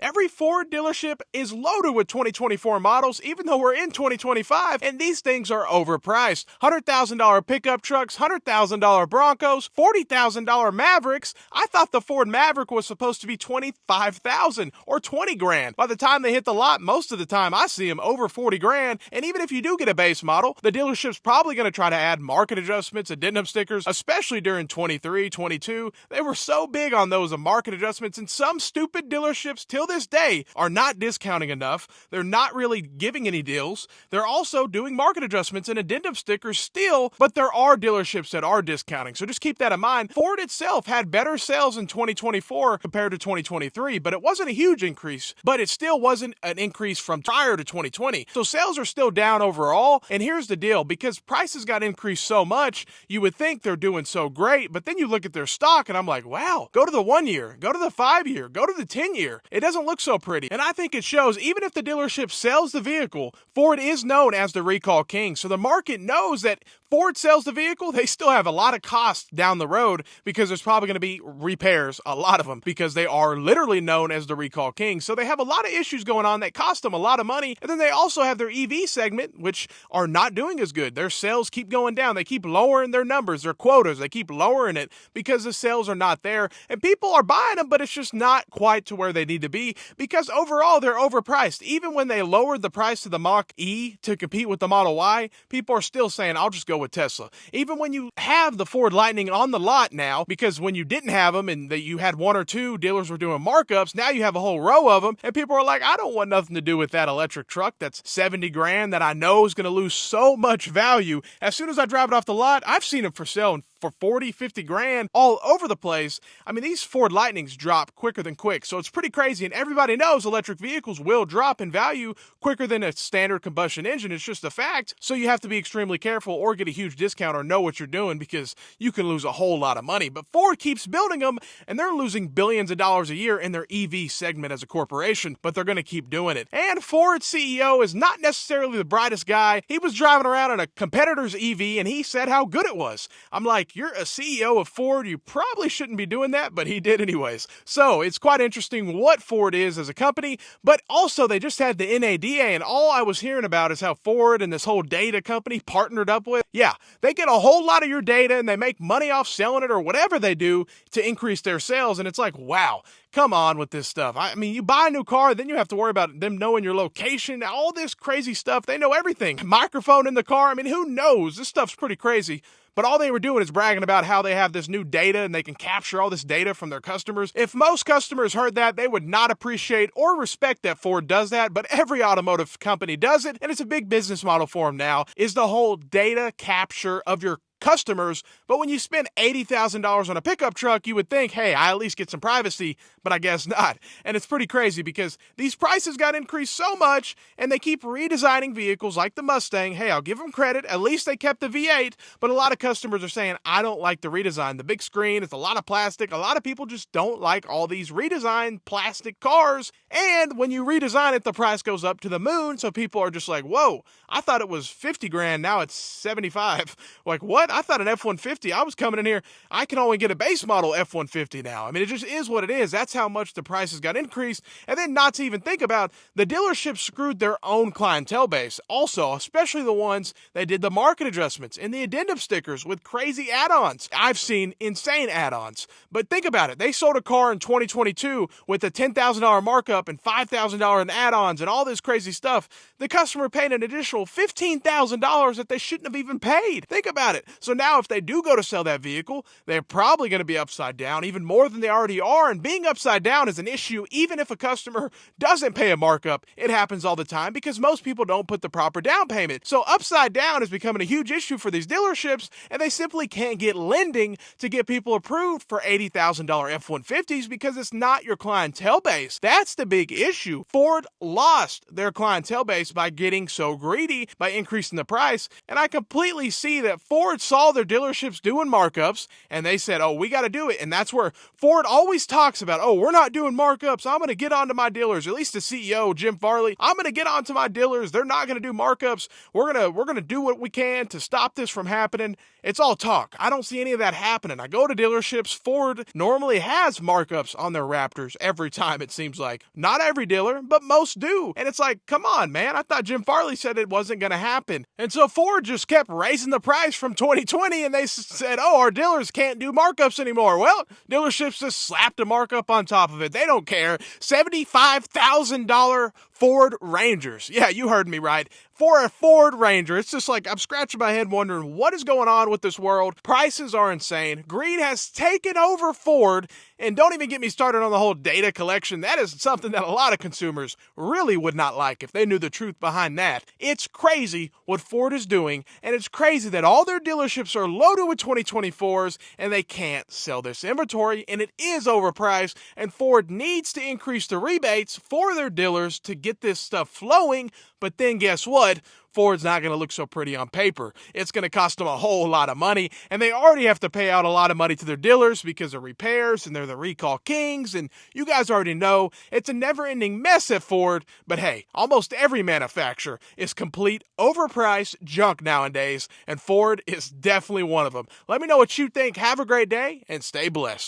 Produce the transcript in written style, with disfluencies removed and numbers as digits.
Every Ford dealership is loaded with 2024 models, even though we're in 2025, and these things are overpriced. $100,000 pickup trucks, $100,000 Broncos, $40,000 Mavericks. I thought the Ford Maverick was supposed to be $25,000 or $20 grand. By the time they hit the lot, most of the time I see them over $40 grand, and even if you do get a base model, the dealership's probably going to try to add market adjustments, addendum stickers, especially during 23, 22. They were so big on those market adjustments, and some stupid dealerships till this day are not discounting enough. They're not really giving any deals. They're also doing market adjustments and addendum stickers still, but there are dealerships that are discounting. So just keep that in mind. Ford itself had better sales in 2024 compared to 2023, but it wasn't a huge increase, but it still wasn't an increase from prior to 2020. So sales are still down overall. And here's the deal, because prices got increased so much, you would think they're doing so great, but then you look at their stock and I'm like, wow, go to the 1 year, go to the 5 year, go to the 10 year. It doesn't look so pretty. And I think it shows, even if the dealership sells the vehicle, Ford is known as the recall king. So the market knows that Ford sells the vehicle, they still have a lot of costs down the road because there's probably going to be repairs, a lot of them, because they are literally known as the recall king. So they have a lot of issues going on that cost them a lot of money. And then they also have their EV segment, which are not doing as good. Their sales keep going down. They keep lowering their numbers, their quotas. They keep lowering it because the sales are not there. And people are buying them, but it's just not quite to where they need to be because overall they're overpriced. Even when they lowered the price to the Mach-E to compete with the Model Y, people are still saying, I'll just go with Tesla. Even when you have the Ford Lightning on the lot now, because when you didn't have them and that you had one or two dealers were doing markups, now you have a whole row of them, and people are like, I don't want nothing to do with that electric truck that's 70 grand that I know is going to lose so much value. As soon as I drive it off the lot, I've seen them for sale for 40, 50 grand all over the place. I mean, these Ford Lightnings drop quicker than quick, so it's pretty crazy, and everybody knows electric vehicles will drop in value quicker than a standard combustion engine. It's just a fact, so you have to be extremely careful or get a huge discount or know what you're doing because you can lose a whole lot of money. But Ford keeps building them, and they're losing billions of dollars a year in their EV segment as a corporation, but they're going to keep doing it. And Ford's CEO is not necessarily the brightest guy. He was driving around in a competitor's EV, and he said how good it was. I'm like, you're a CEO of Ford, you probably shouldn't be doing that, but he did anyways. So it's quite interesting what Ford is as a company, but also they just had the NADA, and all I was hearing about is how Ford and this whole data company partnered up with. Yeah, they get a whole lot of your data and they make money off selling it or whatever they do to increase their sales, and it's like, wow, come on with this stuff. I mean, you buy a new car, then you have to worry about them knowing your location, all this crazy stuff. They know everything. Microphone in the car. I mean, who knows? This stuff's pretty crazy. But all they were doing is bragging about how they have this new data and they can capture all this data from their customers. If most customers heard that, they would not appreciate or respect that Ford does that, but every automotive company does it, and it's a big business model for them now, is the whole data capture of your customers. But when you spend $80,000 on a pickup truck, you would think, hey, I at least get some privacy, but I guess not. And it's pretty crazy because these prices got increased so much and they keep redesigning vehicles like the Mustang. Hey, I'll give them credit. At least they kept the V8, but a lot of customers are saying, I don't like the redesign. The big screen, it's a lot of plastic. A lot of people just don't like all these redesigned plastic cars. And when you redesign it, the price goes up to the moon. So people are just like, whoa, I thought it was 50 grand. Now it's 75. Like, what? I thought an F-150, I was coming in here, I can only get a base model F-150 now. I mean, it just is what it is. That's how much the prices got increased. And then not to even think about, the dealership screwed their own clientele base. Also, especially the ones that did the market adjustments and the addendum stickers with crazy add-ons. I've seen insane add-ons. But think about it. They sold a car in 2022 with a $10,000 markup and $5,000 in add-ons and all this crazy stuff. The customer paid an additional $15,000 that they shouldn't have even paid. Think about it. So now if they do go to sell that vehicle, they're probably going to be upside down even more than they already are. And being upside down is an issue even if a customer doesn't pay a markup. It happens all the time because most people don't put the proper down payment. So upside down is becoming a huge issue for these dealerships, and they simply can't get lending to get people approved for $80,000 F-150s because it's not your clientele base. That's the big issue. Ford lost their clientele base by getting so greedy, by increasing the price, and I completely see that Ford's saw their dealerships doing markups, and they said, oh, we got to do it. And that's where Ford always talks about, oh, we're not doing markups. I'm going to get onto my dealers. At least the CEO, Jim Farley, I'm going to get onto my dealers. They're not going to do markups. We're going to do what we can to stop this from happening. It's all talk. I don't see any of that happening. I go to dealerships. Ford normally has markups on their Raptors every time, it seems like. Not every dealer, but most do. And it's like, come on, man. I thought Jim Farley said it wasn't going to happen. And so Ford just kept raising the price from 2020, and they said, oh, our dealers can't do markups anymore. Well, dealerships just slapped a markup on top of it. They don't care. $75,000 Ford Rangers. Yeah, you heard me right. For a Ford Ranger, it's just like I'm scratching my head wondering what is going on with this world. Prices are insane. Greed has taken over Ford, and don't even get me started on the whole data collection. That is something that a lot of consumers really would not like if they knew the truth behind that. It's crazy what Ford is doing, and it's crazy that all their dealerships are loaded with 2024s, and they can't sell this inventory, and it is overpriced, and Ford needs to increase the rebates for their dealers to get this stuff flowing. But then guess what? Ford's not going to look so pretty on paper. It's going to cost them a whole lot of money, and they already have to pay out a lot of money to their dealers because of repairs, and they're the recall kings, and you guys already know it's a never-ending mess at Ford. But hey, almost every manufacturer is complete overpriced junk nowadays, and Ford is definitely one of them. Let me know what you think. Have a great day, and stay blessed.